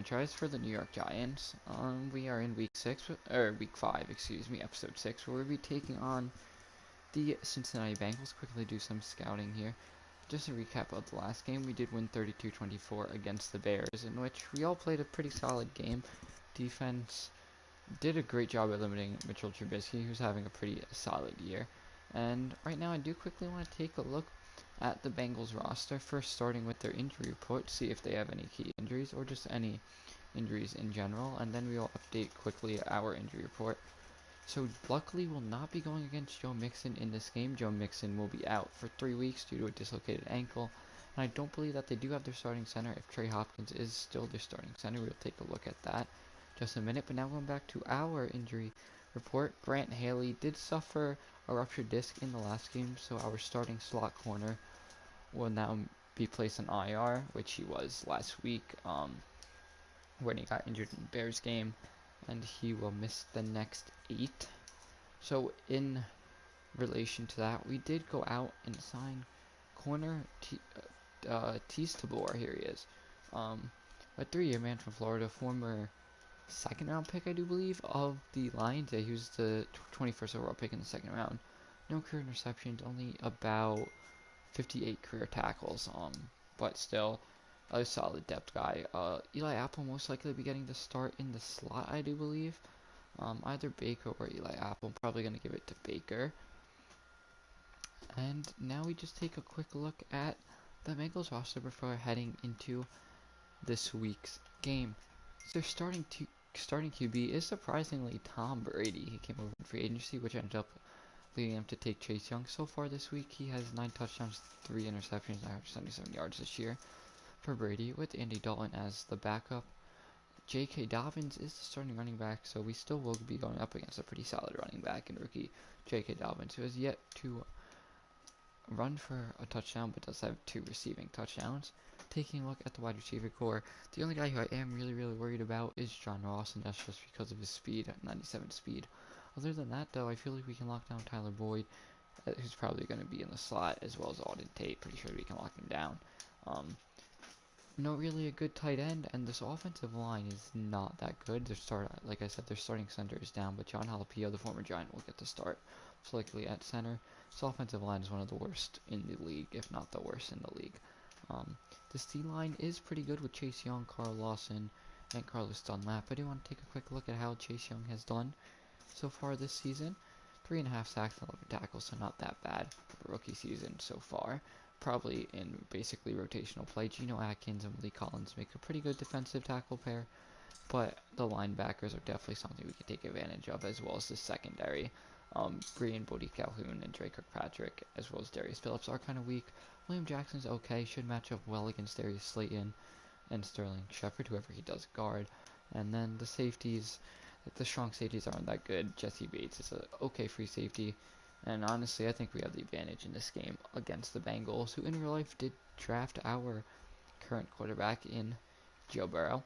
franchise for the New York Giants. We are in week 5, excuse me, episode 6, where we'll be taking on the Cincinnati Bengals. Quickly do some scouting here. Just a recap of the last game, we did win 32-24 against the Bears, in which we all played a pretty solid game. Defense did a great job at limiting Mitchell Trubisky, who's having a pretty solid year. And right now I do quickly want to take a look at the Bengals roster, first starting with their injury report, see if they have any key injuries or just any injuries in general, and then we will update quickly our injury report. So luckily we'll not be going against Joe Mixon in this game. Joe Mixon will be out for 3 weeks due to a dislocated ankle, and I don't believe that they do have their starting center. If Trey Hopkins is still their starting center, we'll take a look at that just a minute. But now going back to our injury report, Grant Haley did suffer a ruptured disc in the last game, so our starting slot corner will now be placed on IR, which he was last week when he got injured in the Bears game, and he will miss the next 8. So in relation to that, we did go out and sign corner Tease Tabor. Here he is, a 3-year man from Florida, former second round pick, I do believe, of the Lions. Yeah, he was the 21st overall pick in the second round. No career interceptions, only about 58 career tackles, but still a solid depth guy. Eli Apple most likely be getting the start in the slot, I do believe. Either Baker or Eli Apple. I'm probably going to give it to Baker. And now we just take a quick look at the Bengals roster before heading into this week's game. So starting QB is surprisingly Tom Brady. He came over in free agency, which ended up leading him to take Chase Young. So far this week, he has 9 touchdowns, 3 interceptions, 977 yards this year for Brady, with Andy Dalton as the backup. J.K. Dobbins is the starting running back, so we still will be going up against a pretty solid running back in rookie J.K. Dobbins, who has yet to run for a touchdown but does have 2 receiving touchdowns. Taking a look at the wide receiver core, the only guy who I am really worried about is John Ross, and that's just because of his speed, at 97 speed. Other than that, though, I feel like we can lock down Tyler Boyd, who's probably going to be in the slot, as well as Auden Tate. Pretty sure we can lock him down. No really a good tight end, and this offensive line is not that good. Like I said, their starting center is down, but John Jalapio, the former Giant, will get the start, most likely at center. This offensive line is one of the worst in the league, if not the worst in the league. This D-line is pretty good with Chase Young, Carl Lawson, and Carlos Dunlap. I do want to take a quick look at how Chase Young has done so far this season. 3.5 sacks and 11 tackles, so not that bad for rookie season so far. Probably in basically rotational play. Geno Atkins and Willie Collins make a pretty good defensive tackle pair, but the linebackers are definitely something we can take advantage of, as well as the secondary. Bree Bodie Calhoun and Drake Kirkpatrick, as well as Darius Phillips, are kind of weak. William Jackson's okay, should match up well against Darius Slayton and Sterling Shepard, whoever he does guard. And then the safeties, the strong safeties aren't that good. Jesse Bates is a okay free safety. And honestly, I think we have the advantage in this game against the Bengals, who in real life did draft our current quarterback in Joe Burrow.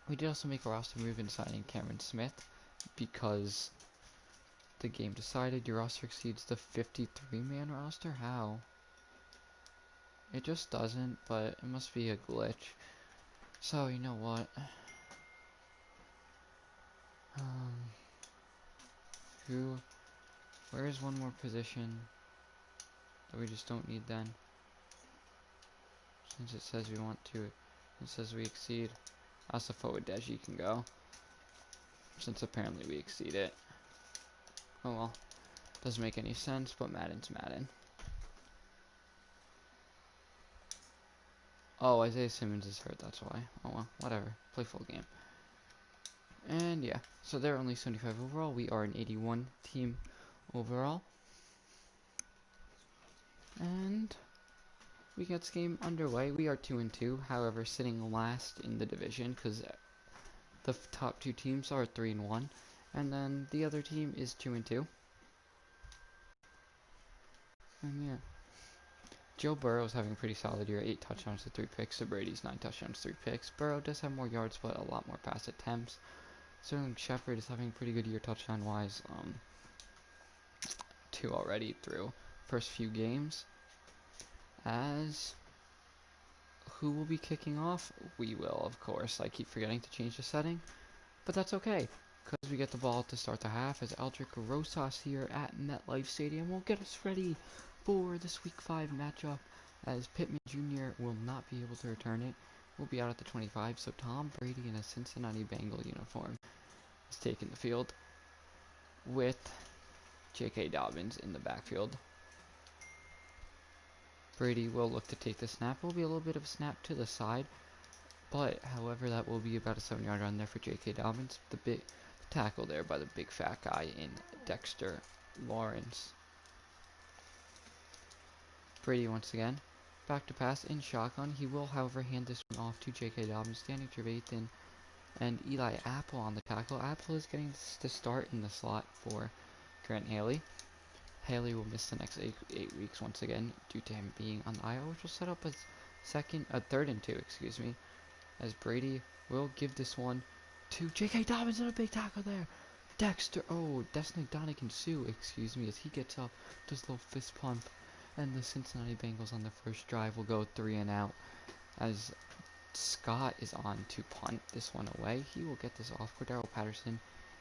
We did also make a roster move in signing Cameron Smith, because the game decided your roster exceeds the 53-man roster. How? It just doesn't, but it must be a glitch. So, you know what? Who? Where is one more position that we just don't need then? Since it says we want to, it says we exceed. Asafo Adeji can go, since apparently we exceed it. Oh well, doesn't make any sense, but Madden's Madden. Oh, Isaiah Simmons is hurt, that's why. Oh well, whatever. Play full game. And yeah, so they're only 75 overall. We are an 81 team overall. And we get this game underway. We are 2-2, however, sitting last in the division, because the top 2 teams are 3-1, and then the other team is 2-2. And yeah, Joe Burrow is having a pretty solid year, 8 touchdowns to 3 picks. So Brady's 9 touchdowns, 3 picks. Burrow does have more yards, but a lot more pass attempts. Sterling Shepard is having a pretty good year touchdown-wise. 2 already through first few games. As who will be kicking off? We will, of course. I keep forgetting to change the setting, but that's okay, because we get the ball to start the half as Aldrich Rosas here at MetLife Stadium will get us ready for this Week 5 matchup, as Pittman Jr. will not be able to return it. Will be out at the 25, so Tom Brady in a Cincinnati Bengal uniform is taking the field with J.K. Dobbins in the backfield. Brady will look to take the snap. Will be a little bit of a snap to the side, but however that will be about a 7-yard run there for J.K. Dobbins. The big tackle there by the big fat guy in Dexter Lawrence. Brady once again back to pass in shotgun. He will however hand this one off to J.K. Dobbins. Danny Trevathan and Eli Apple on the tackle. Apple is getting to start in the slot for Grant Haley. Haley will miss the next 8 weeks once again due to him being on the IR, which will set up a third and 2, excuse me, as Brady will give this one to J.K. Dobbins and a big tackle there. Destiny Donegan Sue, excuse me, as he gets up, does a little fist pump, and the Cincinnati Bengals on the first drive will go 3 and out, as Scott is on to punt this one away. He will get this off. Cordero Patterson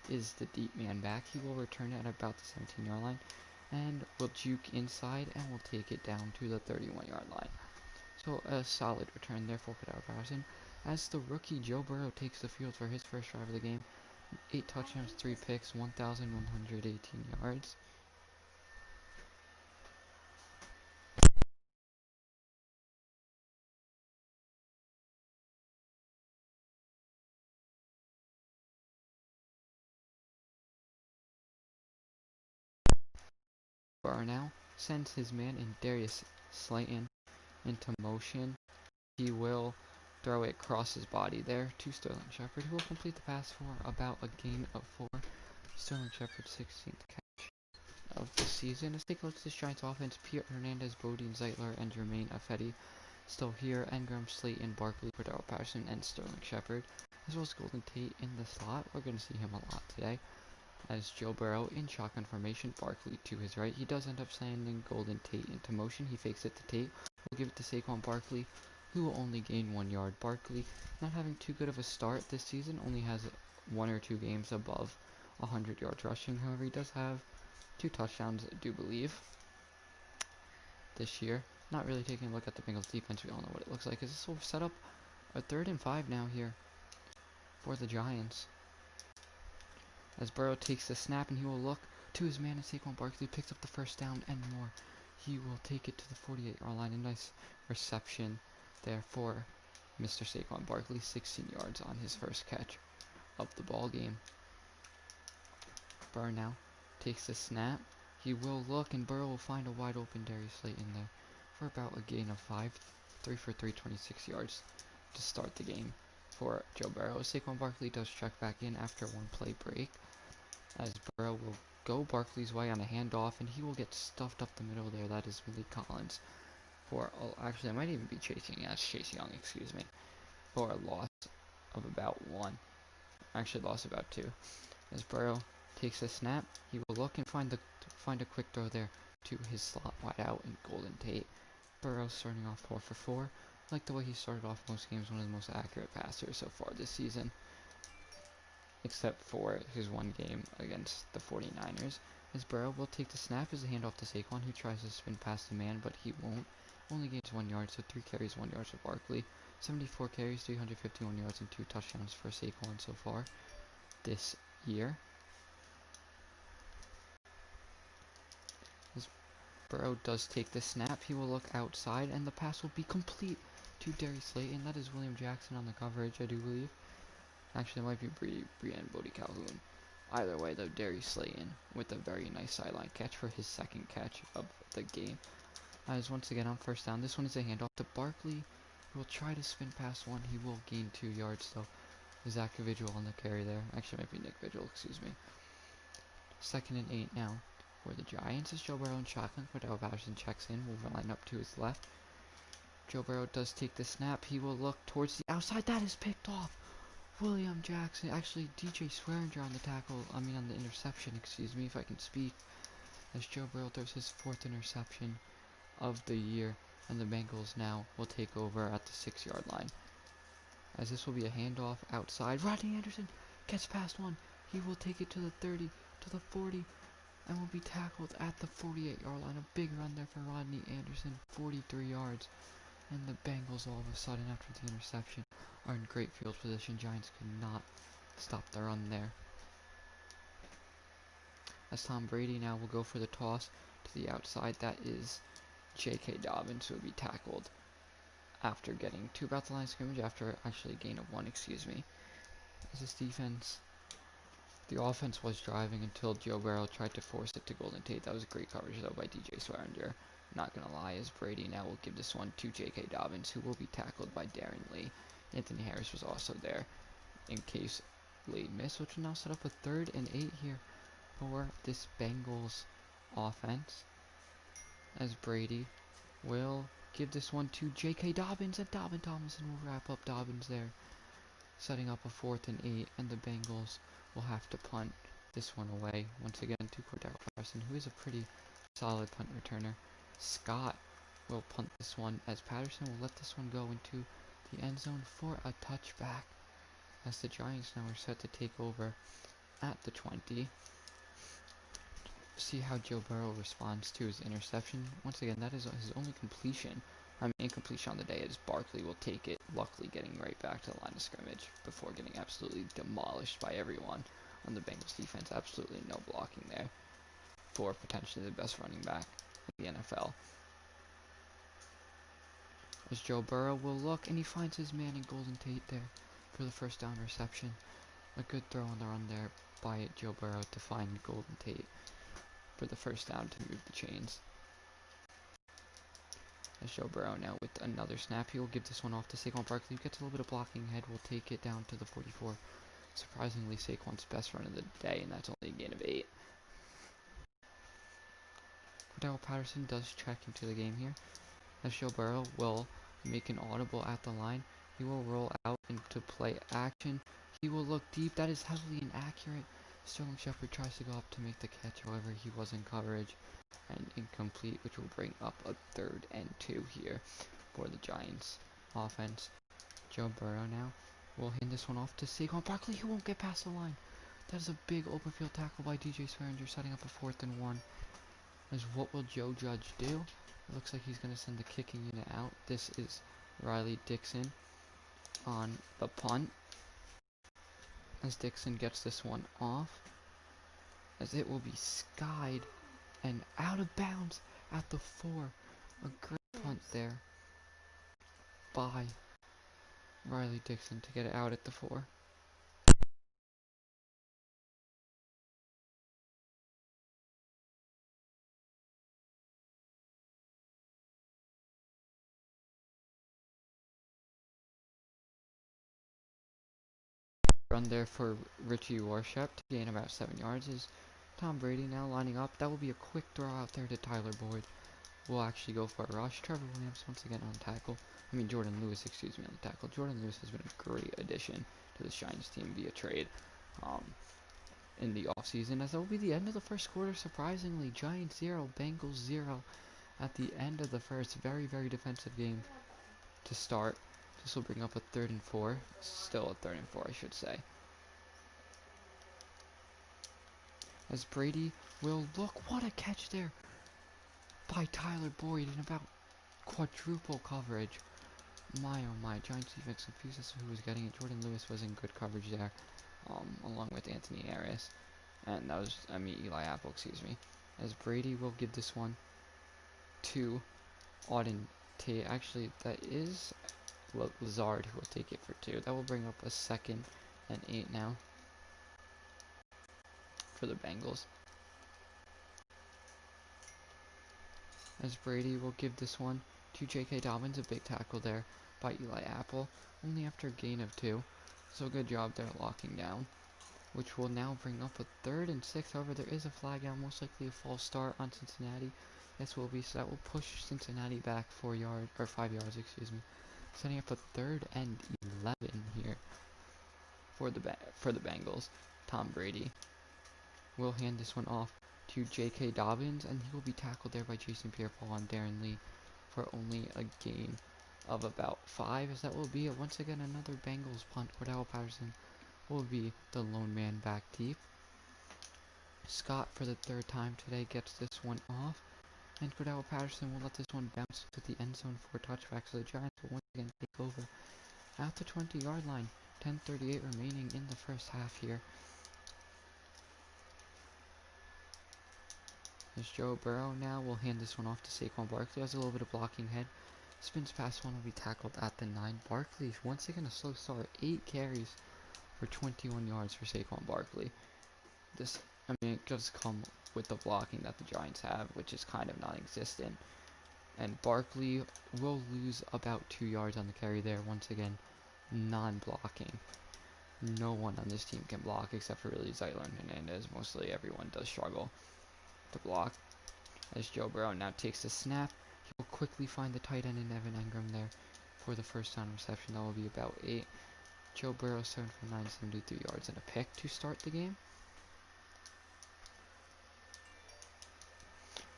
is the deep man back. He will return it at about the 17-yard line, and will juke inside and will take it down to the 31-yard line. So a solid return there for Cordero Patterson, as the rookie Joe Burrow takes the field for his first drive of the game. 8 touchdowns, 3 picks, 1,118 yards. Burrow now sends his man in Darius Slayton into motion. He will throw it across his body there to Sterling Shepard, who will complete the pass for about a gain of 4. Sterling Shepard's 16th catch of the season. Let's take a look at this Giants offense. Pierre Hernandez, Bodine Zeitler, and Jermaine Affetti still here. Engram, Slayton, Barkley, Cordero Patterson, and Sterling Shepard, as well as Golden Tate in the slot. We're going to see him a lot today, as Joe Burrow in shotgun formation. Barkley to his right. He does end up sending Golden Tate into motion. He fakes it to Tate. We'll give it to Saquon Barkley, who will only gain 1 yard. Barkley not having too good of a start this season, only has 1 or 2 games above 100 yards rushing. However, he does have 2 touchdowns, I do believe, this year. Not really taking a look at the Bengals defense. We all know what it looks like. As this will set up a 3rd and 5 now here for the Giants, as Burrow takes the snap and he will look to his man, and Saquon Barkley picks up the first down and more. He will take it to the 48-yard line. A nice reception there for Mr. Saquon Barkley. 16 yards on his first catch of the ball game. Burrow now takes the snap. He will look, and Burrow will find a wide open Darius Slayton there for about a gain of 5. 3 for 3, 26 yards to start the game for Joe Burrow. Saquon Barkley does check back in after 1 play break, as Burrow will go Barkley's way on a handoff, and he will get stuffed up the middle there. That is Malik Collins for, actually, I might even be Chase Young, excuse me, for a loss of about 1. Actually, lost about 2. As Burrow takes a snap, he will look and find a quick throw there to his slot wide out in Golden Tate. Burrow starting off 4 for 4. I like the way he started off most games, one of the most accurate passers so far this season, except for his 1 game against the 49ers. As Burrow will take the snap as a handoff to Saquon, who tries to spin past the man, but he won't. Only gains 1 yard, so 3 carries, 1 yard for Barkley. 74 carries, 351 yards, and 2 touchdowns for Saquon so far this year. As Burrow does take the snap, he will look outside, and the pass will be complete to Darius Slayton. That is William Jackson on the coverage, I do believe. Actually, it might be Brian Bodie Calhoun. Either way, though, Darius Slayton with a very nice sideline catch for his 2nd catch of the game. As once again on first down, this one is a handoff to Barkley, who will try to spin past 1. He will gain 2 yards, though. Zach Vigil on the carry there. Actually, it might be Nick Vigil, excuse me. 2nd and 8 now for the Giants, as Joe Burrow in shotgun. Cordell Patterson checks in, will line up to his left. Joe Burrow does take the snap. He will look towards the outside. That is picked off. William Jackson, actually DJ Swearinger on the interception, excuse me, if I can speak, as Joe Burrow throws his 4th interception of the year. and the Bengals now will take over at the 6-yard line. As this will be a handoff outside. Rodney Anderson gets past one. He will take it to the 30, to the 40, and will be tackled at the 48-yard line. A big run there for Rodney Anderson, 43 yards. And the Bengals all of a sudden, after the interception, are in great field position. Giants could not stop the run there. As Tom Brady now will go for the toss to the outside. That is J.K. Dobbins, who will be tackled after getting to about the line of scrimmage, after actually a gain of 1, As this defense, the offense was driving until Joe Burrow tried to force it to Golden Tate. That was great coverage though by DJ Swearinger. Not gonna lie, as Brady now will give this one to J.K. Dobbins, who will be tackled by Darren Lee. Anthony Harris was also there in case Lee missed, which will now set up a 3rd and 8 here for this Bengals offense, as Brady will give this one to J.K. Dobbins, and Dobbin Tomlinson will wrap up Dobbins there, setting up a 4th and 8, and the Bengals will have to punt this one away once again to Cordell Patterson, who is a pretty solid punt returner. Scott will punt this one, as Patterson will let this one go into the end zone for a touchback, as the Giants now are set to take over at the 20. See how Joe Burrow responds to his interception. Once again, that is his only completion. Incompletion on the day, as Barkley will take it, luckily getting right back to the line of scrimmage before getting absolutely demolished by everyone on the Bengals defense. Absolutely no blocking there for potentially the best running back in the NFL. As Joe Burrow will look, and he finds his man in Golden Tate there for the first down reception. A good throw on the run there by Joe Burrow to find Golden Tate for the first down to move the chains. As Joe Burrow now with another snap, he will give this one off to Saquon Barkley, who gets a little bit of blocking ahead, will take it down to the 44. Surprisingly, Saquon's best run of the day, and that's only a gain of 8. Cordell Patterson does check into the game here, as Joe Burrow will make an audible at the line. He will roll out into play action. He will look deep. That is heavily inaccurate. Sterling Shepard tries to go up to make the catch. However, he was in coverage and incomplete, which will bring up a 3rd and 2 here for the Giants offense. Joe Burrow now will hand this one off to Saquon Barkley, who won't get past the line. That is a big open field tackle by DJ Swearinger, setting up a 4th and 1. As what will Joe Judge do? It looks like he's going to send the kicking unit out. This is Riley Dixon on the punt, as Dixon gets this one off, as it will be skied and out of bounds at the 4. A great punt there by Riley Dixon to get it out at the 4. Run there for Richie Warshep to gain about 7 yards. Is Tom Brady now lining up. That will be a quick throw out there to Tyler Boyd. We'll actually go for a rush. Trevor Williams once again on tackle. Jordan Lewis, on the tackle. Jordan Lewis has been a great addition to the Giants team via trade in the offseason, as that will be the end of the first quarter. Surprisingly, Giants 0, Bengals 0 at the end of the first. Very, very defensive game to start. This will bring up a 3rd and 4. Still a 3rd and 4, I should say. As Brady will look. What a catch there by Tyler Boyd in about quadruple coverage. My oh my, Giants defense confused as to who was getting it. Jordan Lewis was in good coverage there, along with Anthony Harris. And that was, Eli Apple, As Brady will give this one to Auden Tate. Actually, that is Lazard who will take it for 2. That will bring up a 2nd and 8 now for the Bengals. As Brady will give this one to J.K. Dobbins, a big tackle there by Eli Apple, only after a gain of 2. So good job there locking down, which will now bring up a 3rd and 6. However, there is a flag out, most likely a false start on Cincinnati. This will be, so that will push Cincinnati back 5 yards, setting up a 3rd and 11 here for the Bengals. Tom Brady will hand this one off to J.K. Dobbins, and he will be tackled there by Jason Pierre-Paul and Darren Lee for only a gain of about 5, as that will be once again another Bengals punt. Cordell Patterson will be the lone man back deep. Scott, for the third time today, gets this one off, and Cordell Patterson will let this one bounce to the end zone for a touchback, so the Giants will once again take over at the 20-yard line. 10:38 remaining in the first half here. As Joe Burrow now will hand this one off to Saquon Barkley. Has a little bit of blocking head. Spins past one, will be tackled at the 9. Barkley, once again a slow start. 8 carries for 21 yards for Saquon Barkley. It does come with the blocking that the Giants have, which is kind of non-existent. And Barkley will lose about 2 yards on the carry there. Once again, non-blocking. No one on this team can block except for really Zyler and Hernandez. Mostly everyone does struggle to block. As Joe Burrow now takes the snap, he will quickly find the tight end in Evan Engram there for the first down reception. That will be about 8. Joe Burrow 7 for 9, 73 yards and a pick to start the game.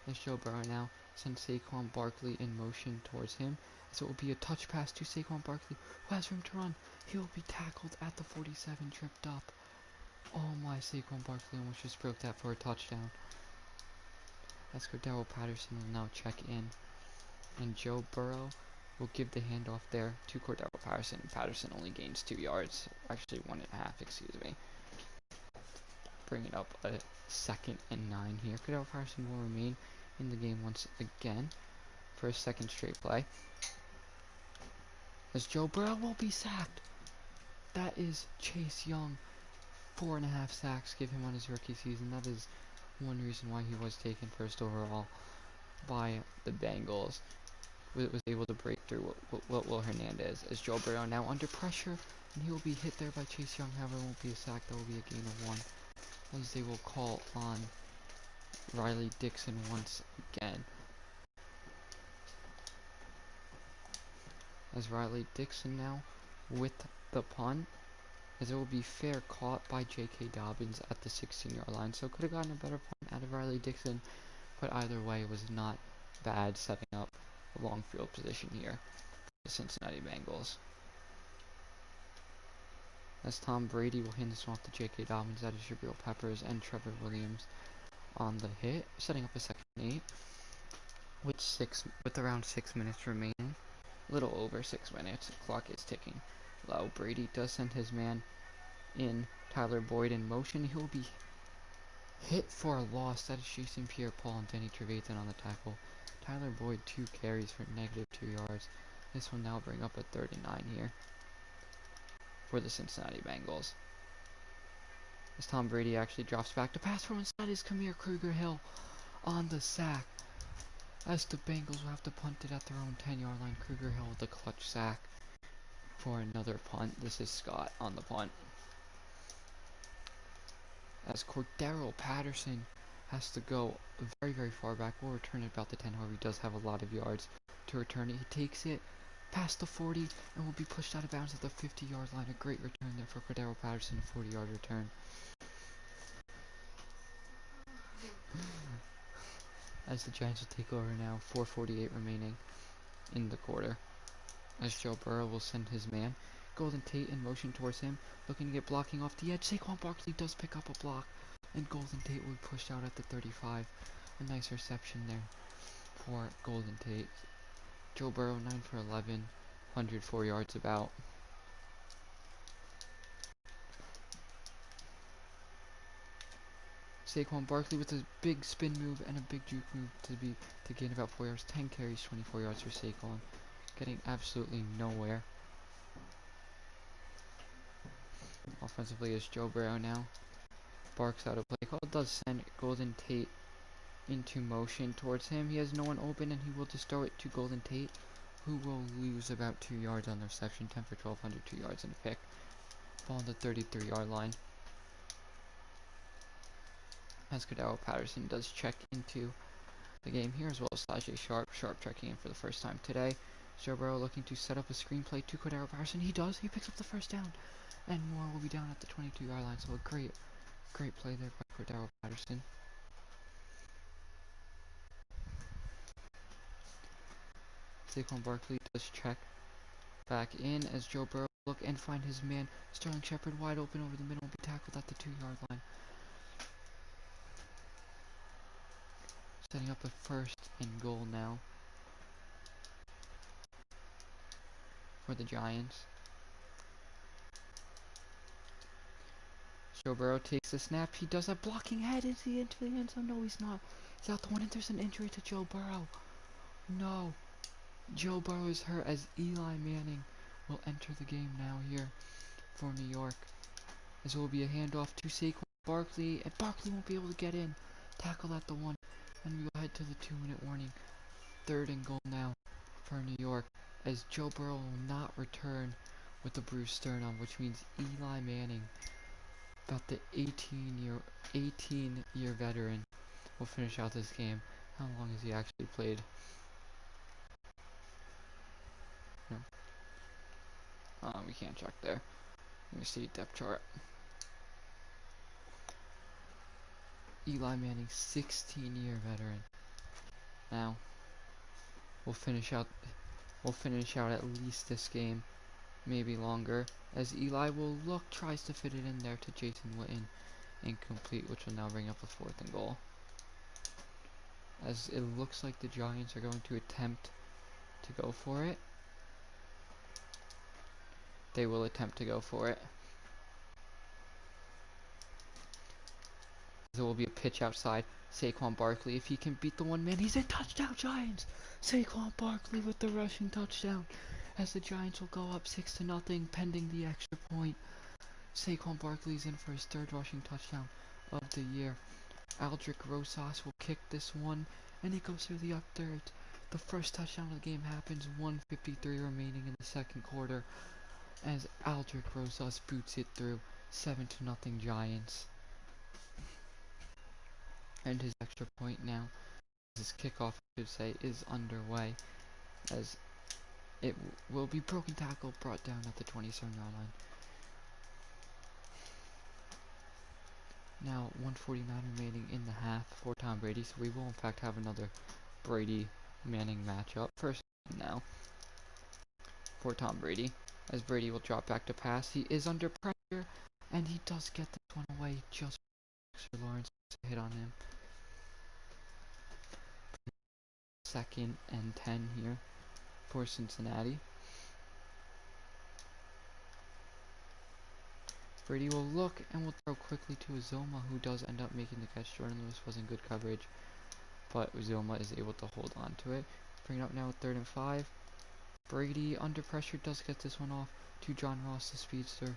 As Joe Burrow now sends Saquon Barkley in motion towards him. So it will be a touch pass to Saquon Barkley, who has room to run. He will be tackled at the 47, tripped up. Oh my, Saquon Barkley almost just broke that for a touchdown. As Cordell Patterson will now check in. And Joe Burrow will give the handoff there to Cordell Patterson. Patterson only gains 2 yards. Actually 1.5, excuse me. Bringing up a 2nd and 9 here. Cordell Patterson will remain in the game once again for a second straight play. As Joe Burrow will be sacked. That is Chase Young. 4.5 sacks give him on his rookie season. That is one reason why he was taken first overall by the Bengals. Was able to break through Will Hernandez. As Joe Burrow now under pressure, and he will be hit there by Chase Young. However, it won't be a sack. That will be a gain of 1. As they will call on Riley Dixon once again. As Riley Dixon now with the punt, as it will be fair caught by J.K. Dobbins at the 16-yard line. So could have gotten a better punt out of Riley Dixon, but either way it was not bad, setting up a long field position here for the Cincinnati Bengals. As Tom Brady will hand this one off to J.K. Dobbins, that is Jabril Peppers and Trevor Williams on the hit, setting up a 2nd and 8 with around 6 minutes remaining. A little over 6 minutes. The clock is ticking low. Brady does send his man in, Tyler Boyd in motion. He will be hit for a loss. That is Jason Pierre-Paul and Denny Trevathan on the tackle. Tyler Boyd 2 carries for -2 yards. This will now bring up a 3rd and 9 here for the Cincinnati Bengals. As Tom Brady actually drops back to pass from inside is Kamir Kruger-Hill on the sack. As the Bengals will have to punt it at their own 10-yard line. Kruger-Hill with the clutch sack for another punt. This is Scott on the punt. As Cordell Patterson has to go very, very far back. We'll return it about the 10. However, he does have a lot of yards to return it. He takes it past the 40 and will be pushed out of bounds at the 50-yard line. A great return there for Cordell Patterson, a 40-yard return. As the Giants will take over now, 4:48 remaining in the quarter. As Joe Burrow will send his man, Golden Tate in motion towards him, looking to get blocking off the edge. Saquon Barkley does pick up a block, and Golden Tate will be pushed out at the 35. A nice reception there for Golden Tate. Joe Burrow 9 for 11, 104 yards about. Saquon Barkley with a big spin move and a big juke move to gain about 4 yards. 10 carries, 24 yards for Saquon. Getting absolutely nowhere. Offensively is Joe Burrow now. Barks out a play call. Does send Golden Tate into motion towards him. He has no one open and he will just throw it to Golden Tate, who will lose about 2 yards on the reception. 10 for 12, 102 yards and a pick. Ball on the 33-yard line. As Cordell Patterson does check into the game here, as well as Stajay Sharp. Sharp checking in for the first time today. Joe Burrow looking to set up a screenplay to Cordell Patterson. He does. He picks up the first down. And more will be down at the 22-yard line. So a great play there by Cordell Patterson. Saquon Barkley does check back in as Joe Burrow look and find his man Sterling Shepard wide open over the middle and be tackled at the 2-yard line. Setting up a 1st and goal now for the Giants. Joe Burrow takes the snap. He does a blocking head. Is he into the end zone? No, he's not. He's out the one, and there's an injury to Joe Burrow. No. Joe Burrow is hurt as Eli Manning will enter the game now here for New York. As it will be a handoff to Saquon Barkley, and Barkley won't be able to get in. Tackle at the 1, and we go ahead to the 2-minute warning. 3rd and goal now for New York, as Joe Burrow will not return with the bruised sternum, which means Eli Manning, about the 18-year veteran, will finish out this game. How long has he actually played? No. We can't check there. Let me see depth chart. Eli Manning, 16-year veteran. Now, we'll finish out at least this game, maybe longer, as Eli will look, tries to fit it in there to Jason Witten, incomplete, which will now bring up a 4th and goal. As it looks like the Giants are going to attempt to go for it. They will attempt to go for it. There will be a pitch outside. Saquon Barkley, if he can beat the one man, he's a touchdown, Giants! Saquon Barkley with the rushing touchdown, as the Giants will go up 6-0, pending the extra point. Saquon Barkley's in for his 3rd rushing touchdown of the year. Aldrick Rosas will kick this one, and it goes through the up third. The first touchdown of the game happens, 1:53 remaining in the 2nd quarter, as Aldrick Rosas boots it through. 7-0 Giants. And his extra point now, his kickoff, I should say, is underway, as it will be broken tackle brought down at the 27-yard line. Now 1:49 remaining in the half for Tom Brady, so we will in fact have another Brady-Manning matchup. First now for Tom Brady, as Brady will drop back to pass. He is under pressure, and he does get this one away just for Lawrence to hit on him. 2nd and 10 here for Cincinnati. Brady will look and will throw quickly to Uzoma, who does end up making the catch. Jordan Lewis was in good coverage, but Uzoma is able to hold on to it. Bring it up now with 3rd and 5. Brady, under pressure, does get this one off to John Ross, the speedster,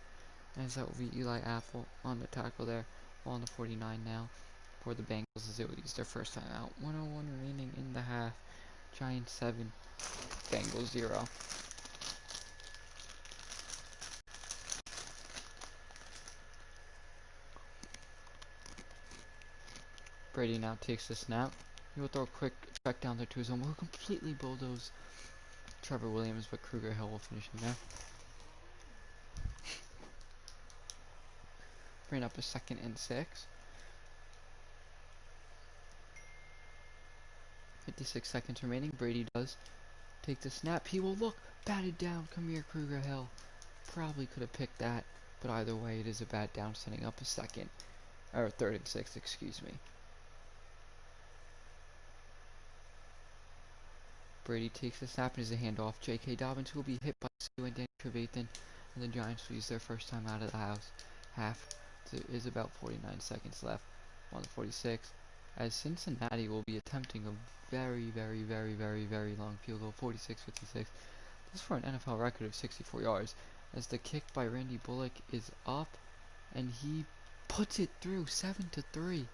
as that will be Eli Apple on the tackle there. Ball on the 49 now for the Bengals, as they will use their first time out. 1:01 remaining in the half. Giants 7, Bengals 0. Brady now takes the snap. He will throw a quick check down there to his own, who completely bulldoze Trevor Williams, but Kruger Hill will finish him there. Bring up a 2nd and 6. 56 seconds remaining. Brady does take the snap. He will look, batted down. Come here, Kruger Hill. Probably could have picked that, but either way, it is a bat down, setting up a 3rd and 6, excuse me. Brady takes the snap and is a handoff. J.K. Dobbins, who will be hit by Sue and Danny Trevathan, and the Giants will use their first time out of the half. There is about 49 seconds left on the 46, as Cincinnati will be attempting a very, very, very, very, very long field goal, 46-56. This is for an NFL record of 64 yards, as the kick by Randy Bullock is up, and he puts it through, 7-3.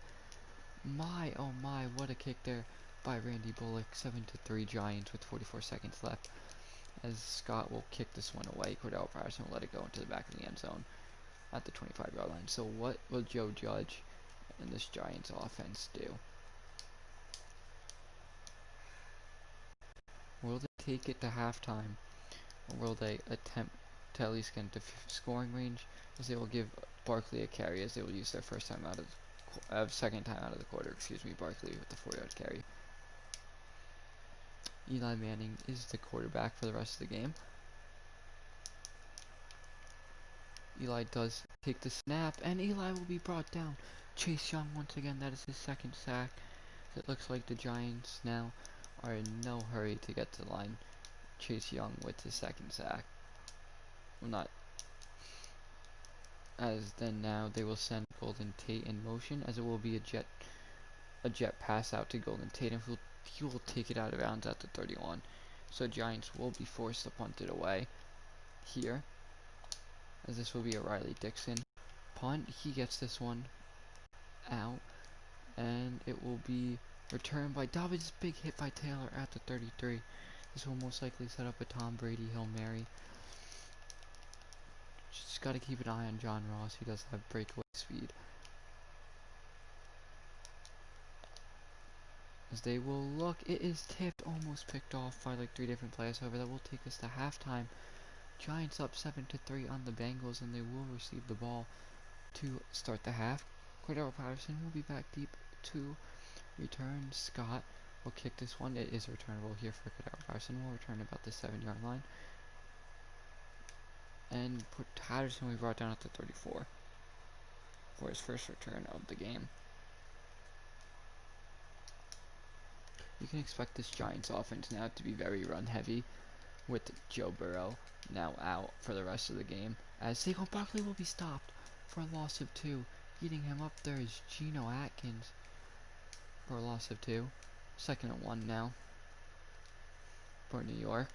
My, oh my, what a kick there by Randy Bullock. 7-3 Giants with 44 seconds left, as Scott will kick this one away. Cordell Patterson will let it go into the back of the end zone at the 25-yard line. So what will Joe Judge and this Giants offense do? Will they take it to halftime, or will they attempt to at least get into scoring range, as they will give Barkley a carry, as they will use their first time out of second time out of the quarter, Barkley with the 4-yard carry. Eli Manning is the quarterback for the rest of the game. Eli does take the snap, and Eli will be brought down. Chase Young once again, that is his second sack. It looks like the Giants now are in no hurry to get to the line. Chase Young with his second sack. Well, not as then now they will send Golden Tate in motion, as it will be a jet pass out to Golden Tate, and he will take it out of bounds at the 31. So Giants will be forced to punt it away here, as this will be a Riley Dixon punt. He gets this one out, and it will be returned by Dobbins. Big hit by Taylor at the 33. This will most likely set up a Tom Brady Hail Mary. Just got to keep an eye on John Ross. He does have breakaway speed. As they will look, it is tipped, almost picked off by like 3 different players. However, that will take us to halftime. Giants up 7-3 on the Bengals, and they will receive the ball to start the half. Cordero Patterson will be back deep to return. Scott will kick this one. It is returnable here for Cordero Patterson. Will return about the 7-yard line. And Patterson will be brought down at the 34 for his first return of the game. You can expect this Giants offense now to be very run heavy, with Joe Burrow now out for the rest of the game, as Saquon Barkley will be stopped for a loss of 2. Beating him up there is Geno Atkins for a loss of 2. 2nd and 1 now for New York.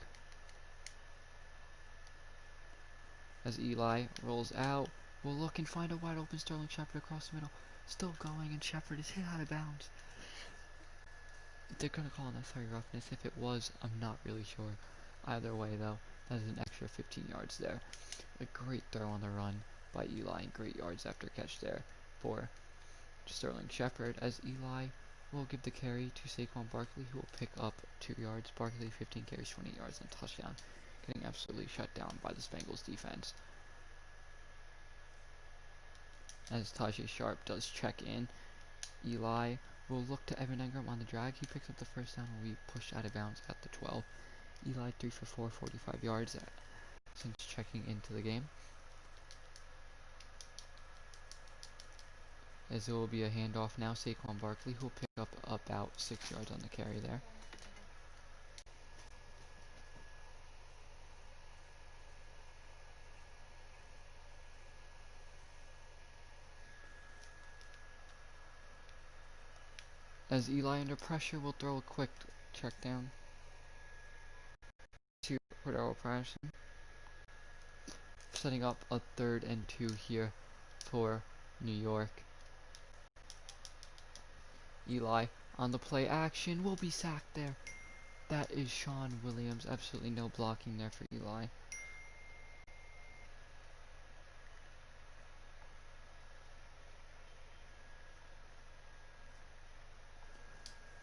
As Eli rolls out, will look and find a wide open Sterling Shepard across the middle. Still going, and Shepard is hit out of bounds. They're going to call it necessary roughness. If it was, I'm not really sure. Either way, though, that is an extra 15 yards there. A great throw on the run by Eli, and great yards after catch there for Sterling Shepard, as Eli will give the carry to Saquon Barkley, who will pick up 2 yards. Barkley 15 carries, 20 yards, and a touchdown, getting absolutely shut down by the Bengals defense. As Tajay Sharp does check in, Eli will look to Evan Engram on the drag. He picks up the first down and will be pushed out of bounds at the 12. Eli 3 for 4, 45 yards since checking into the game. As it will be a handoff now, Saquon Barkley, who will pick up about 6 yards on the carry there. As Eli under pressure will throw a quick check down to Cordero Patterson, setting up a 3rd and 2 here for New York. Eli on the play action will be sacked there. That is Sean Williams. Absolutely no blocking there for Eli.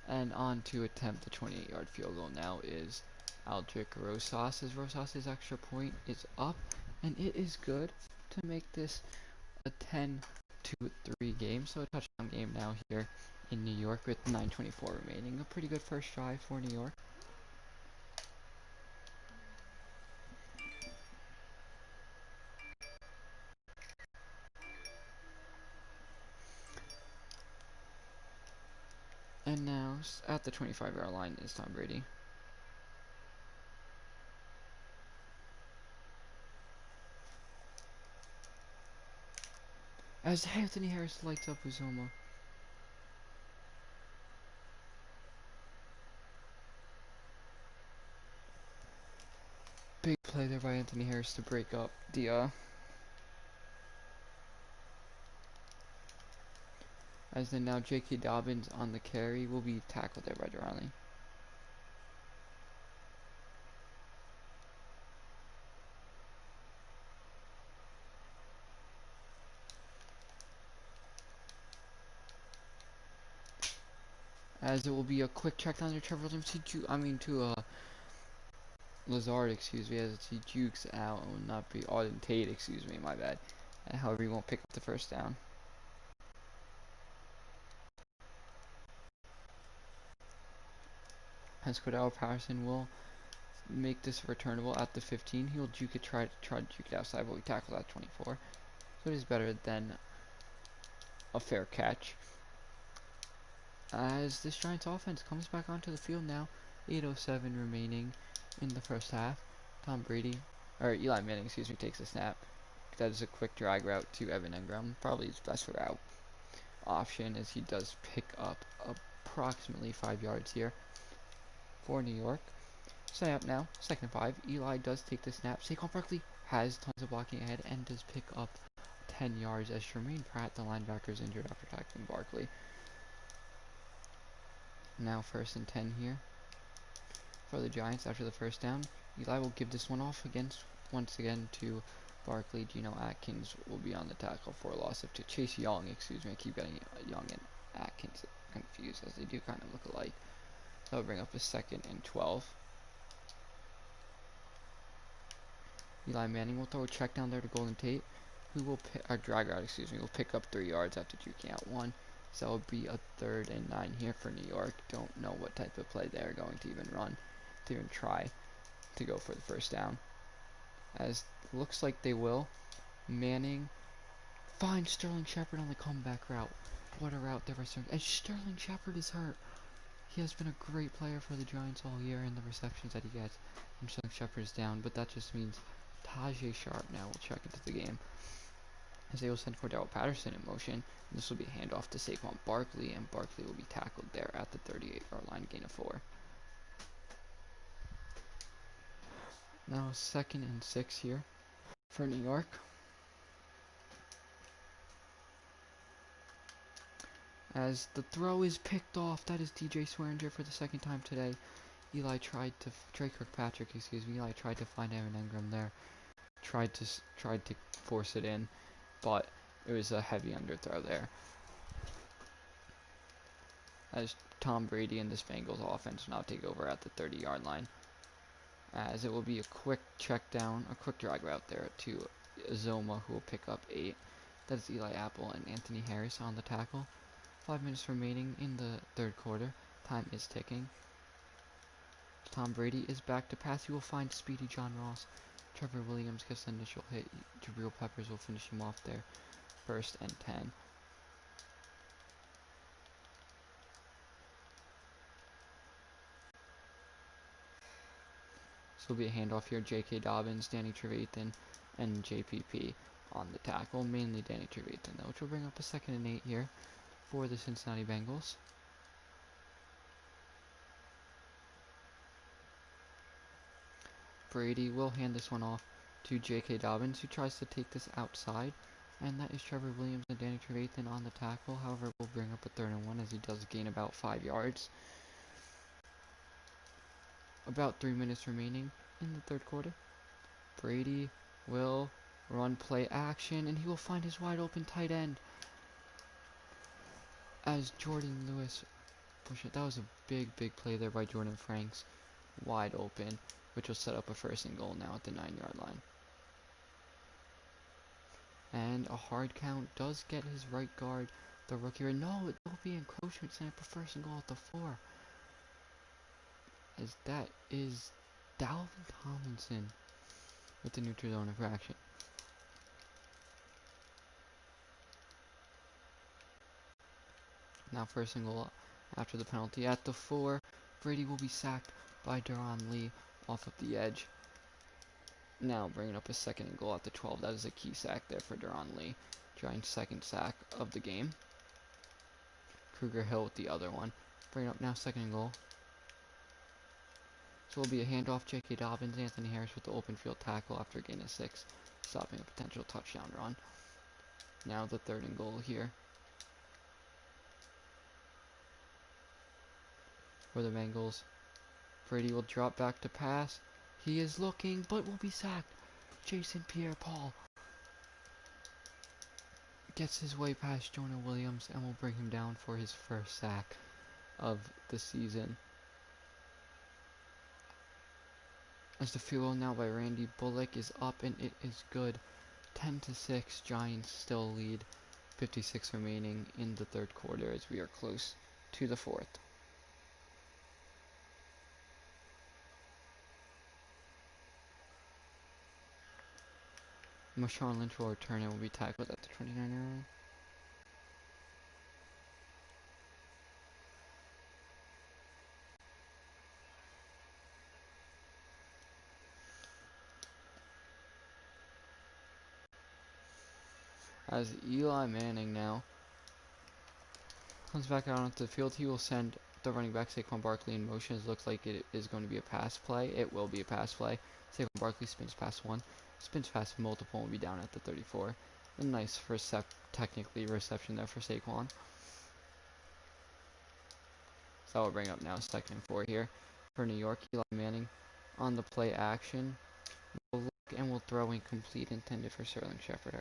And on to attempt the 28-yard field goal now is Aldrick Rosas. As Rosas' extra point is up, and it is good to make this a 10-3 game. So a touchdown game now here in New York with 9:24 remaining. A pretty good first drive for New York. And now at the 25-yard line is Tom Brady. As Anthony Harris lights up Uzoma. Big play there by Anthony Harris to break up the as then now J.K. Dobbins on the carry will be tackled there by Durrani. As it will be a quick check down to Trevor Williams to Lazard, excuse me, as he jukes out and will not be Auden Tate, excuse me, my bad. However, he won't pick up the first down. As Cordell Patterson will make this returnable at the 15. He will juke it, try to juke it outside, but we tackled at 24. So it is better than a fair catch. As this Giants offense comes back onto the field now, 8:07 remaining in the first half. Eli Manning, takes a snap. That is a quick drag route to Evan Engram, probably his best route option, as he does pick up approximately 5 yards here for New York. Set up now, 2nd and 5. Eli does take the snap. Saquon Barkley has tons of blocking ahead and does pick up 10 yards as Jermaine Pratt, the linebacker, is injured after tackling Barkley. Now 1st and 10 here for the Giants after the first down. Eli will give this one off once again to Barkley. Geno Atkins will be on the tackle for a loss of 2. Chase Young, I keep getting Young and Atkins confused as they do kind of look alike. That will bring up a 2nd and 12. Eli Manning will throw a check down there to Golden Tate, who will will pick up 3 yards after juking out 1. So that will be a 3rd and 9 here for New York. Don't know what type of play they're going to even run, to even try to go for the first down. As looks like they will. Manning finds Sterling Shepard on the comeback route. What a route there by Sterling. And Sterling Shepard is hurt. He has been a great player for the Giants all year in the receptions that he gets. And Sterling Shepard is down, but that just means Tajay Sharp now will check into the game, as they will send Cordell Patterson in motion. And this will be a handoff to Saquon Barkley, and Barkley will be tackled there at the 38-yard line, gain of 4. Now 2nd and 6 here for New York. As the throw is picked off, that is DJ Swearinger for the 2nd time today. Eli tried to find Aaron Engram there. Tried to force it in, but it was a heavy underthrow there. As Tom Brady and this Bengals offense now take over at the 30-yard line. As it will be a quick check down, a quick drag route there to Zoma, who will pick up 8. That is Eli Apple and Anthony Harris on the tackle. 5 minutes remaining in the 3rd quarter. Time is ticking. Tom Brady is back to pass. He will find speedy John Ross. Trevor Williams gets the initial hit. Jabril Peppers will finish him off there. 1st and 10. This will be a handoff here. J.K. Dobbins, Danny Trevathan, and JPP on the tackle. Mainly Danny Trevathan, though, which will bring up a 2nd and 8 here for the Cincinnati Bengals. Brady will hand this one off to J.K. Dobbins, who tries to take this outside. And that is Trevor Williams and Danny Trevathan on the tackle. However, will bring up a 3rd and 1 as he does gain about 5 yards. About 3 minutes remaining in the 3rd quarter. Brady will run play action, and he will find his wide open tight end as Jordan Lewis push it. That was a big play there by Jordan Franks. Wide open, which will set up a 1st and goal now at the 9-yard line. And a hard count does get his right guard, the rookie. No, it will be encroachment, set up a 1st and goal at the 4. As that is Dalvin Tomlinson with the neutral zone infraction. Now 1st and goal after the penalty at the 4. Brady will be sacked by Deron Lee off of the edge. Now bringing up a 2nd and goal at the 12. That is a key sack there for Deron Lee. Giants' 2nd sack of the game. Kruger Hill with the other one. Bringing up now 2nd and goal. So it will be a handoff. J.K. Dobbins, Anthony Harris with the open field tackle after a gain of 6, stopping a potential touchdown run. Now the 3rd and goal here for the Bengals. Brady will drop back to pass. He is looking, but will be sacked. Jason Pierre-Paul gets his way past Jonah Williams and will bring him down for his 1st sack of the season. As the field goal now by Randy Bullock is up, and it is good. 10-6, Giants still lead. 56 remaining in the 3rd quarter as we are close to the 4th. Marshawn Lynch will return and will be tackled at the 29-yard line. As Eli Manning now comes back out onto the field, he will send the running back Saquon Barkley in motion. It looks like it is going to be a pass play. It will be a pass play. Saquon Barkley spins past one, spins past multiple, and will be down at the 34. A nice technically reception there for Saquon. So I'll bring up now 2nd and 4 here for New York. Eli Manning on the play action. We'll look and we'll throw incomplete, intended for Sterling Shepard.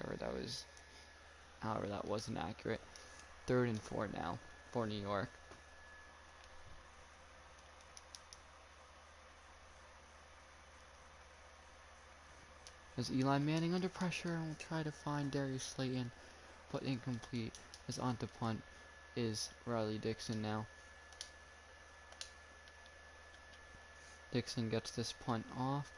However, that wasn't accurate. 3rd and 4 now for New York. As Eli Manning under pressure and will try to find Darius Slayton, but incomplete. As on to punt is Riley Dixon now. Dixon gets this punt off.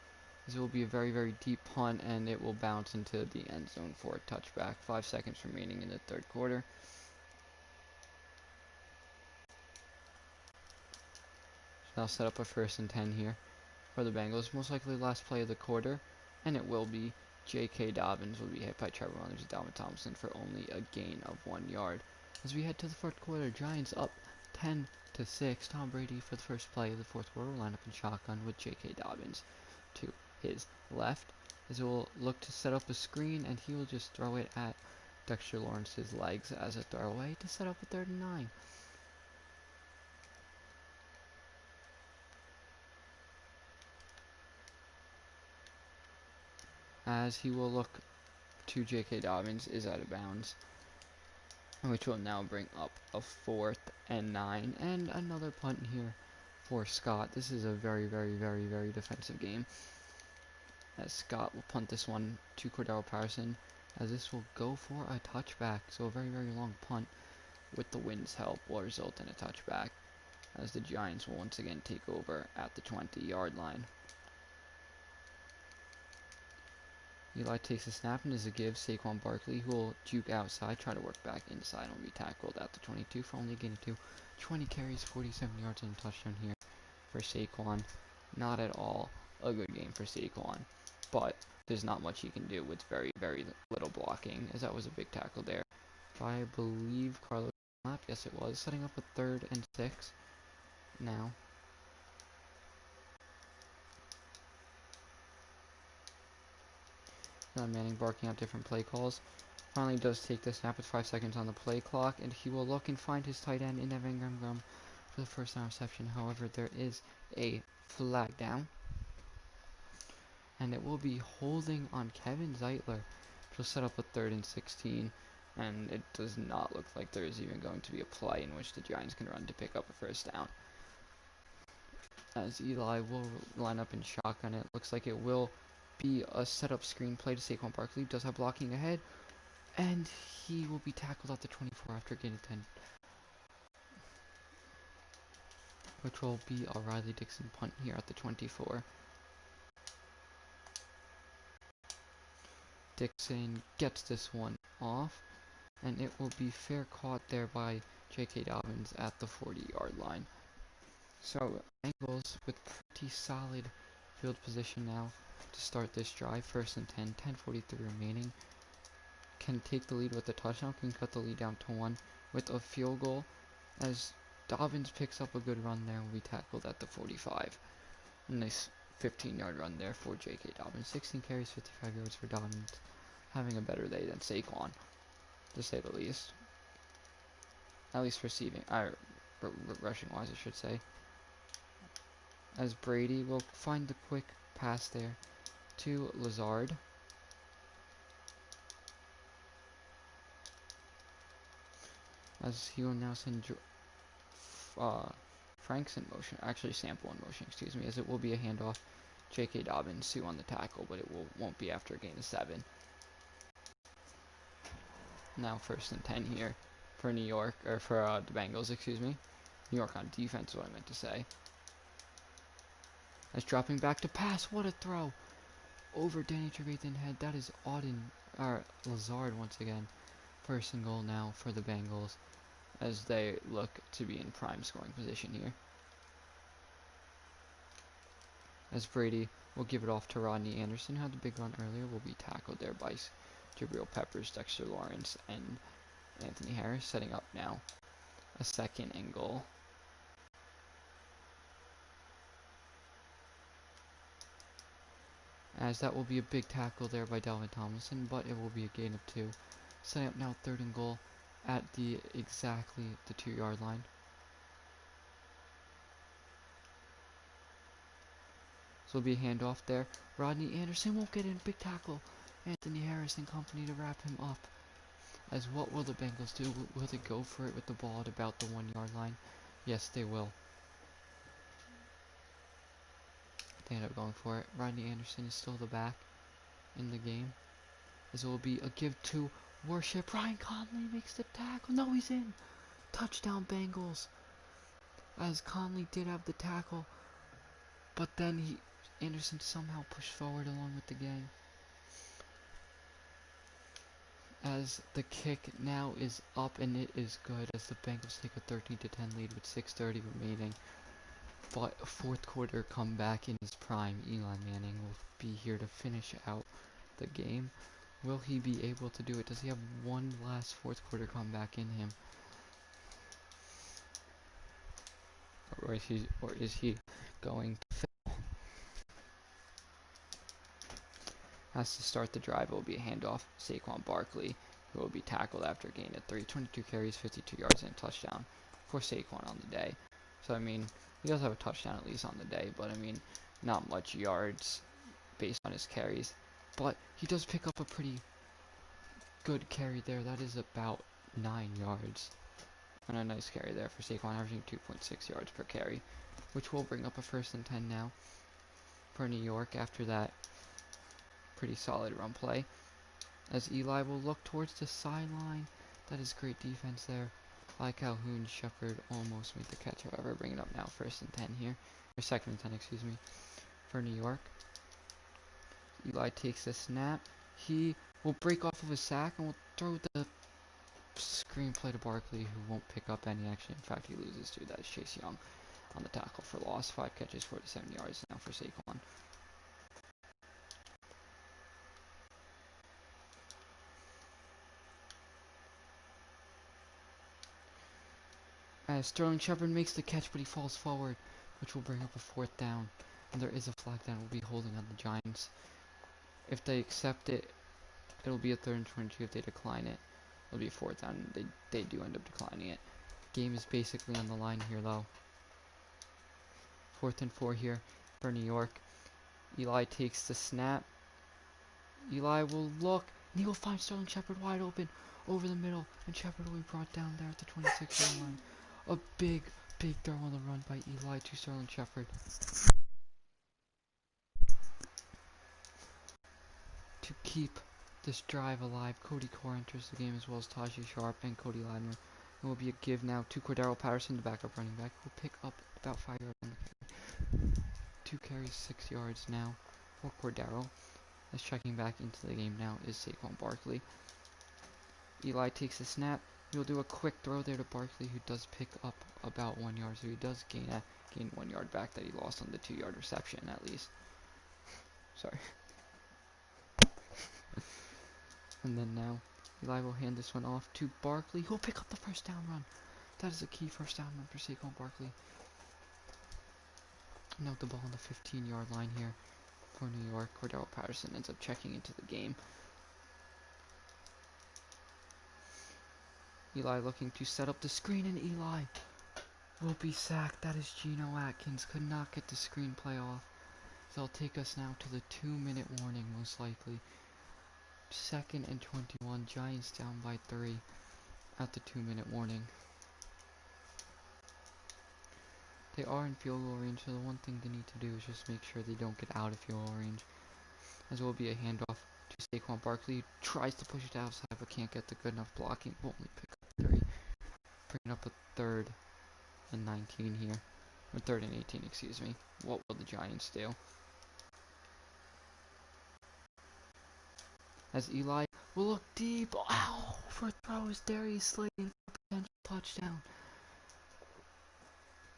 This will be a very, very deep punt, and it will bounce into the end zone for a touchback. 5 seconds remaining in the 3rd quarter. So now set up a 1st and 10 here for the Bengals. Most likely last play of the quarter, and it will be. J.K. Dobbins will be hit by Trevor Williams and Dalvin Thompson for only a gain of 1 yard. As we head to the 4th quarter, Giants up 10-6. Tom Brady for the first play of the 4th quarter will line up in shotgun with J.K. Dobbins to his left. As he will look to set up a screen, and he will just throw it at Dexter Lawrence's legs as a throwaway to set up a 3rd and 9. As he will look to J.K. Dobbins is out of bounds, which will now bring up a 4th and 9 and another punt here for Scott. This is a very, very, very, very defensive game, as Scott will punt this one to Cordell Patterson, as this will go for a touchback. So a very, very long punt with the wind's help will result in a touchback, as the Giants will once again take over at the 20-yard line. Eli takes a snap and is a give. Saquon Barkley, who will juke outside, try to work back inside, and will be tackled at the 22 for only a gain of 2. 20 carries, 47 yards, and a touchdown here for Saquon. Not at all a good game for Saquon, but there's not much he can do with very, very little blocking, as that was a big tackle there by, I believe, Carlos Dunlap. Yes, it was. Setting up a 3rd and 6 now. Manning barking out different play calls. Finally does take the snap with 5 seconds on the play clock, and he will look and find his tight end in Evan Engram for the 1st down reception. However, there is a flag down, and it will be holding on Kevin Zeitler, which will set up a 3rd and 16, and it does not look like there is even going to be a play in which the Giants can run to pick up a 1st down. As Eli will line up in shotgun, it looks like it will be a setup screen play to Saquon Barkley. Does have blocking ahead, and he will be tackled at the 24 after getting 10, which will be a Riley Dixon punt here at the 24. Dixon gets this one off, and it will be fair caught there by J.K. Dobbins at the 40-yard line. So Bengals with pretty solid field position now to start this drive. 1st and 10, 10:43 remaining. Can take the lead with a touchdown, can cut the lead down to 1 with a field goal, as Dobbins picks up a good run there and will be tackled at the 45. A nice 15-yard run there for J.K. Dobbins. 16 carries, 55 yards for Dobbins, having a better day than Saquon, to say the least. At least receiving, rushing-wise, I should say. As Brady will find the quick pass there to Lazard. As he will now send Frank's in motion, actually Sample in motion, excuse me, as it will be a handoff. J.K. Dobbins, Sue on the tackle, but it won't be after a gain of 7. Now 1st and 10 here for New York, or for the Bengals, excuse me. New York on defense is what I meant to say. As dropping back to pass, what a throw over Danny Trevathan head. That is Lazard once again. First and goal now for the Bengals as they look to be in prime scoring position here. As Brady will give it off to Rodney Anderson, who had the big run earlier, will be tackled there by Jabril Peppers, Dexter Lawrence, and Anthony Harris, setting up now a second and goal. As that will be a big tackle there by Dalvin Tomlinson, but it will be a gain of 2. Setting up now third and goal at exactly the 2-yard line. So it'll be a handoff there. Rodney Anderson won't get in. Big tackle. Anthony Harris and company to wrap him up. As what will the Bengals do? Will they go for it with the ball at about the 1-yard line? Yes, they will. They end up going for it. Rodney Anderson is still the back in the game. As it will be a give to Worship. Ryan Conley makes the tackle. No, he's in. Touchdown Bengals. As Conley did have the tackle, but then Anderson somehow pushed forward along with the gang. As the kick now is up and it is good as the Bengals take a 13-10 lead with 6:30 remaining. But a fourth quarter comeback in his prime. Eli Manning will be here to finish out the game. Will he be able to do it? Does he have one last fourth quarter comeback in him? Or is he going to fail? Has to start the drive. It will be a handoff. Saquon Barkley, who will be tackled after a gain of 3. 22 carries, 52 yards, and a touchdown for Saquon on the day. So, I mean, he does have a touchdown at least on the day, but, I mean, not much yards based on his carries. But he does pick up a pretty good carry there. That is about 9 yards. And a nice carry there for Saquon, averaging 2.6 yards per carry, which will bring up a 1st and 10 now for New York after that pretty solid run play. As Eli will look towards the sideline. That is great defense there. Like Calhoun, Shepard almost made the catch, however, bring it up now 1st and 10 here. Or 2nd and 10, excuse me, for New York. Eli takes the snap. He will break off of a sack and will throw the screenplay to Barkley, who won't pick up any action. In fact, he loses to that is Chase Young on the tackle for loss. 5 catches, 47 yards now for Saquon. As Sterling Shepard makes the catch, but he falls forward, which will bring up a 4th down. And there is a flag that will be holding on the Giants. If they accept it, it'll be a 3rd and 22. If they decline it, it'll be a 4th down. They do end up declining it. Game is basically on the line here, though. 4th and 4 here for New York. Eli takes the snap. Eli will look, and he will find Sterling Shepard wide open over the middle, and Shepard will be brought down there at the 26-yard line. A big throw on the run by Eli to Sterling Shepard. To keep this drive alive, Cody Core enters the game as well as Tajay Sharp and Cody Ladner. It will be a give now to Cordero Patterson, the backup running back, who will pick up about 5 yards on the carry. 2 carries, 6 yards now for Cordero. As checking back into the game now is Saquon Barkley. Eli takes the snap. He'll do a quick throw there to Barkley, who does pick up about 1 yard, so he does gain 1 yard back that he lost on the 2-yard reception at least. Sorry. And then now, Eli will hand this one off to Barkley, who will pick up the 1st down run. That is a key 1st down run for Saquon Barkley. Now the ball on the 15-yard line here for New York. Cordero Patterson ends up checking into the game. Eli looking to set up the screen, and Eli will be sacked. That is Geno Atkins. Could not get the screenplay off. They'll take us now to the 2-minute warning, most likely. 2nd and 21. Giants down by 3 at the 2-minute warning. They are in field goal range, so the one thing they need to do is just make sure they don't get out of field goal range. As will be a handoff to Saquon Barkley. Tries to push it outside, but can't get the good enough blocking. Will only pick up 3. Bringing up a 3rd and 19 here. Or 3rd and 18, excuse me. What will the Giants do? As Eli will look deep. Ow! For throws, Darius Slayton for potential touchdown.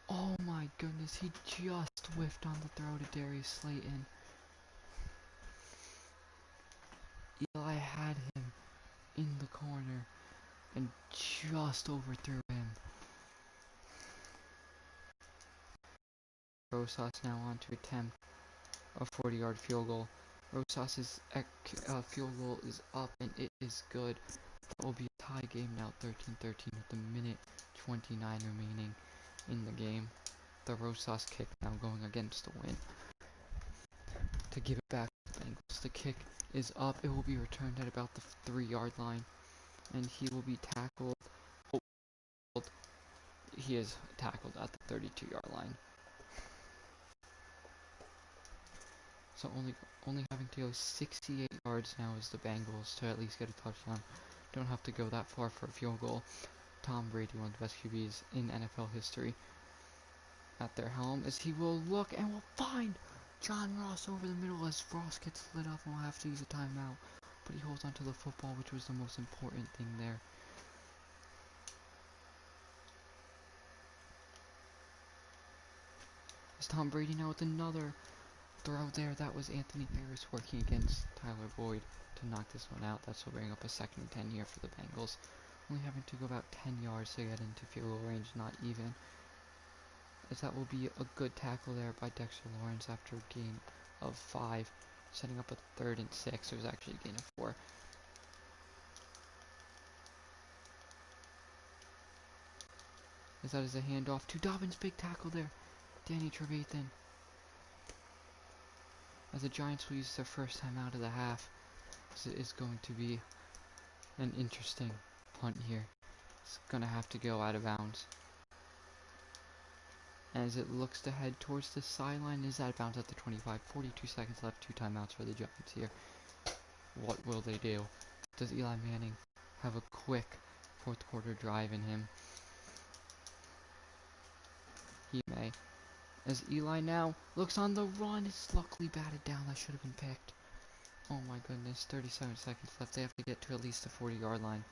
Oh my goodness, he just whiffed on the throw to Darius Slayton. Eli had him in the corner and just overthrew him. Rosas now on to attempt a 40-yard field goal. Rosas' field goal is up and it is good. That will be a tie game now, 13-13 with a minute 29 remaining in the game. The Rosas kick now going against the wind. To give it back to the Bengals. The kick is up. It will be returned at about the 3-yard line. And he will be tackled. He is tackled at the 32-yard line. So only having to go 68 yards now is the Bengals to at least get a touchdown. Don't have to go that far for a field goal. Tom Brady, one of the best QBs in NFL history, at their helm, as he will look and will find John Ross over the middle as Ross gets lit up and will have to use a timeout. But he holds onto the football, which was the most important thing there. As Tom Brady now with another throw there. That was Anthony Harris working against Tyler Boyd to knock this one out. That's will bring up a 2nd and 10 here for the Bengals. Only having to go about 10 yards to get into field goal range, not even. As that will be a good tackle there by Dexter Lawrence after a gain of 5. Setting up a 3rd and 6. It was actually a gain of 4. As that is a handoff to Dobbins. Big tackle there. Danny Trevathan. As the Giants will use their first time out of the half. So it is going to be an interesting punt here. It's going to have to go out of bounds. As it looks to head towards the sideline, is out of bounds at the 25. 42 seconds left, 2 timeouts for the Giants here. What will they do? Does Eli Manning have a quick 4th quarter drive in him? He may. As Eli now looks on the run, it's luckily batted down. That should have been picked. Oh my goodness, 37 seconds left. They have to get to at least the 40-yard line.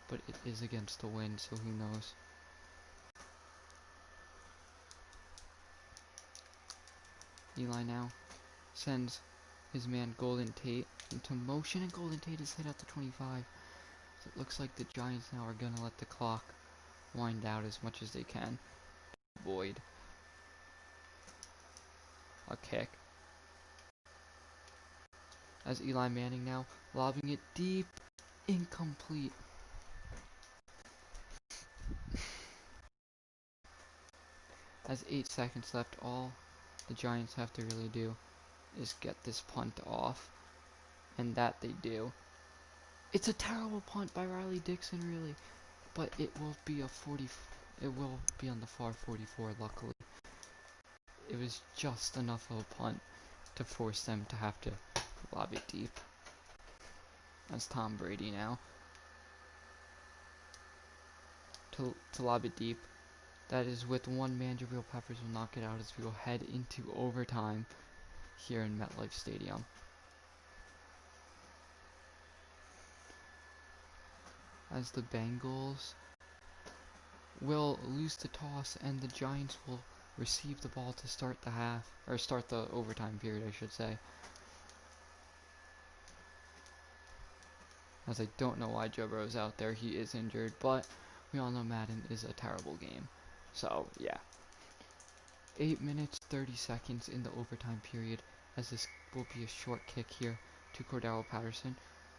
But it is against the wind, so who knows. Eli now sends his man Golden Tate into motion, and Golden Tate is hit at the 25. So it looks like the Giants now are going to let the clock wind out as much as they can. Boyd. A kick. As Eli Manning now lobbing it deep. Incomplete. As 8 seconds left, all the Giants have to really do is get this punt off. And that they do. It's a terrible punt by Riley Dixon, really. But it will be a 40. It will be on the far 44, luckily. It was just enough of a punt to force them to have to lob it deep. That's Tom Brady now. To lob it deep. That is with one man. Jabril Peppers will knock it out as we will head into overtime here in MetLife Stadium. As the Bengals will lose the toss and the Giants will receive the ball to start the half, or start the overtime period, I should say. As I don't know why Joe Burrow's out there. He is injured, but we all know Madden is a terrible game. So, yeah. 8 minutes, 30 seconds in the overtime period, as this will be a short kick here to Cordero Patterson.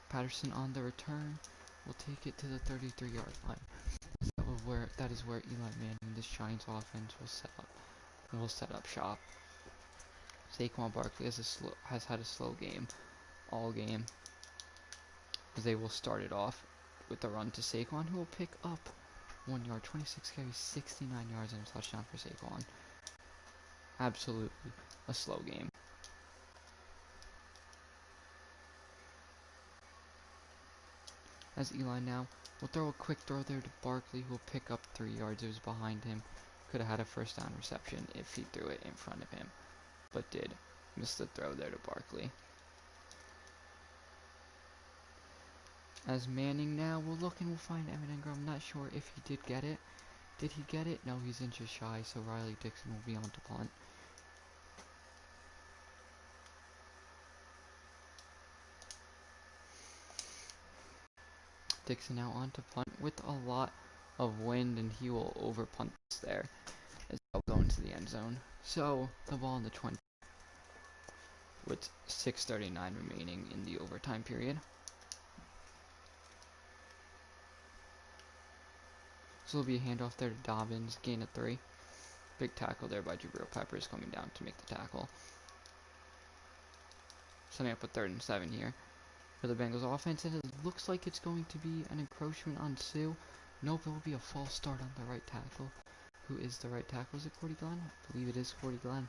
Patterson on the return will take it to the 33-yard line. That is where Eli Manning, this Giants offense, will set up shop. Saquon Barkley has had a slow game all game, as they will start it off with the run to Saquon, who will pick up 1 yard, 26 carries, 69 yards, and a touchdown for Saquon. Absolutely a slow game. As Eli now will throw a quick throw there to Barkley, who will pick up 3 yards. It was behind him. Could have had a first down reception if he threw it in front of him, but did miss the throw there to Barkley. As Manning now will look and we'll find Evan Ingram. I'm not sure if he did get it. Did he get it? No, he's inches shy, so Riley Dixon will be on to punt. Dixon now on to punt with a lot of wind, and he will over punt this there as he'll go into the end zone. So the ball in the 20 with 6:39 remaining in the overtime period. So it'll be a handoff there to Dobbins, gain of 3. Big tackle there by Jabril Peppers coming down to make the tackle. Setting up a 3rd and 7 here for the Bengals offense, and it looks like it's going to be an encroachment on Sue. Nope, it will be a false start on the right tackle. Who is the right tackle? Is it Cordy Glenn? I believe it is Cordy Glenn.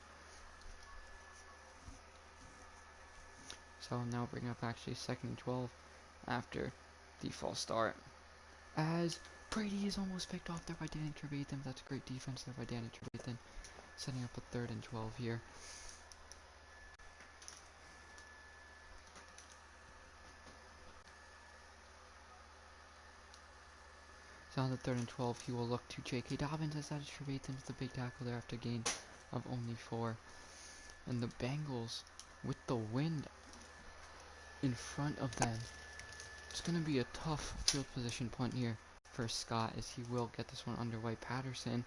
So I'll now bring up actually 2nd and 12 after the false start. As Brady is almost picked off there by Danny Trevathan. That's great defense there by Danny Trevathan. Setting up a 3rd and 12 here. So on the 3rd and 12, he will look to J.K. Dobbins as that is Trevathan with the big tackle there after gain of only 4. And the Bengals, with the wind in front of them, it's going to be a tough field position punt here for Scott as he will get this one underway. Patterson,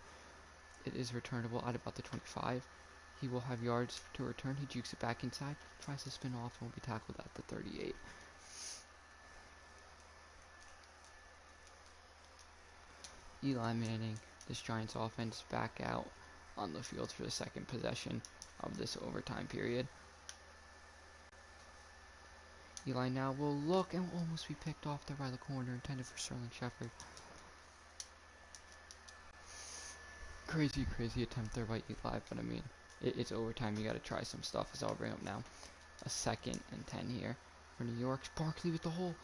it is returnable at about the 25. He will have yards to return. He jukes it back inside, tries to spin off, and will be tackled at the 38. Eli Manning, this Giants offense, back out on the field for the 2nd possession of this overtime period. Eli now will look and will almost be picked off there by the corner, intended for Sterling Shepard. Crazy attempt there by Eli, but I mean, it's overtime. You got to try some stuff, as I'll bring up now. A 2nd and 10 here for New York. Barkley with the hole.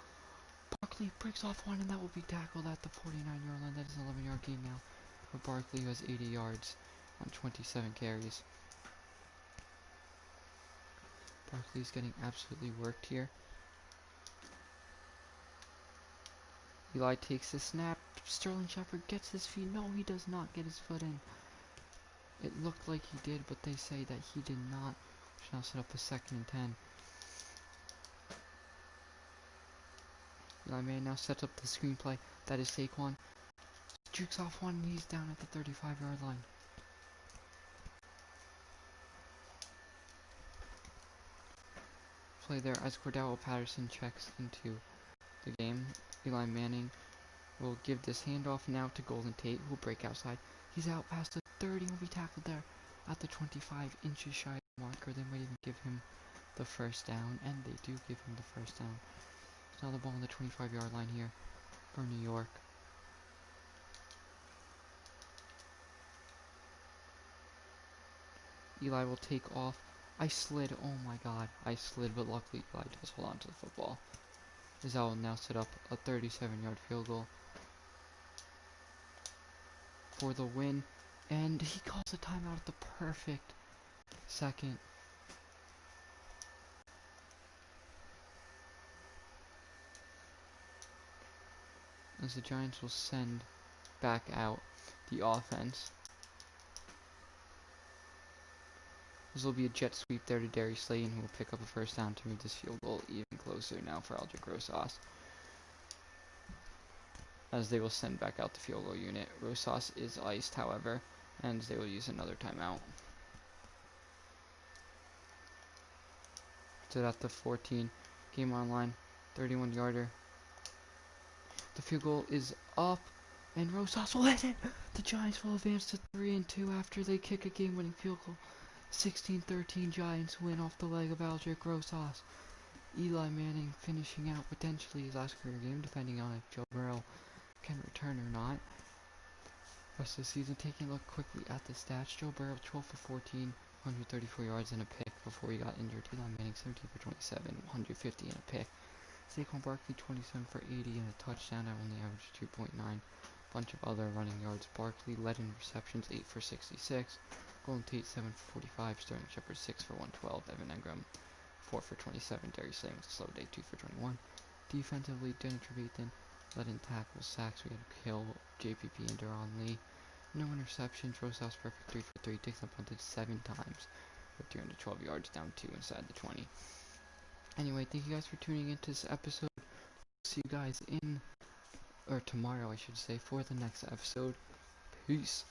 Barkley breaks off one, and that will be tackled at the 49-yard line. That is an 11-yard gain now for Barkley, who has 80 yards on 27 carries. Barkley's getting absolutely worked here. Eli takes the snap. Sterling Shepard gets his feet. No, he does not get his foot in. It looked like he did, but they say that he did not. Which now set up a 2nd and 10. Eli Manning now sets up the screenplay. That is Saquon. Jukes off one, and he's down at the 35-yard line. Play there as Cordell Patterson checks into the game. Eli Manning will give this handoff now to Golden Tate, who will break outside. He's out past the 30, will be tackled there at the 25 inches shy of the marker. They might even give him the 1st down, and they do give him the 1st down. So now the ball on the 25-yard line here for New York. Eli will take off. I slid, oh my god, I slid, but luckily Eli does hold on to the football. As I will now set up a 37-yard field goal for the win, and he calls a timeout at the perfect second. As the Giants will send back out the offense. This will be a jet sweep there to Darius Slayton, who will pick up a 1st down to move this field goal even closer now for Aldrich Rosas. As they will send back out the field goal unit. Rosas is iced, however, and they will use another timeout. So at the 14, game online, 31-yarder. The field goal is up, and Rosas will hit it. The Giants will advance to 3-2 after they kick a game-winning field goal. 16-13 Giants win off the leg of Aldrich Rosas. Eli Manning finishing out potentially his last career game, depending on if Joe Burrow can return or not. Rest of the season, taking a look quickly at the stats. Joe Burrow 12 for 14, 134 yards and a pick before he got injured. Eli Manning 17 for 27, 150 and a pick. Saquon Barkley 27 for 80 and a touchdown. I only averaged 2.9. Bunch of other running yards. Barkley led in receptions, 8 for 66. Golden Tate 7 for 45. Sterling Shepard 6 for 112. Evan Engram 4 for 27. Darius Slayton was a slow day, 2 for 21. Defensively, Danny Trevathan led in tackles, sacks. We had Kill, JPP, and Deron Lee. No interceptions. Rosas perfect 3 for 3. Dixon punted 7 times for 312 yards, down 2 inside the 20. Anyway, thank you guys for tuning into this episode. See you guys tomorrow, I should say, for the next episode. Peace.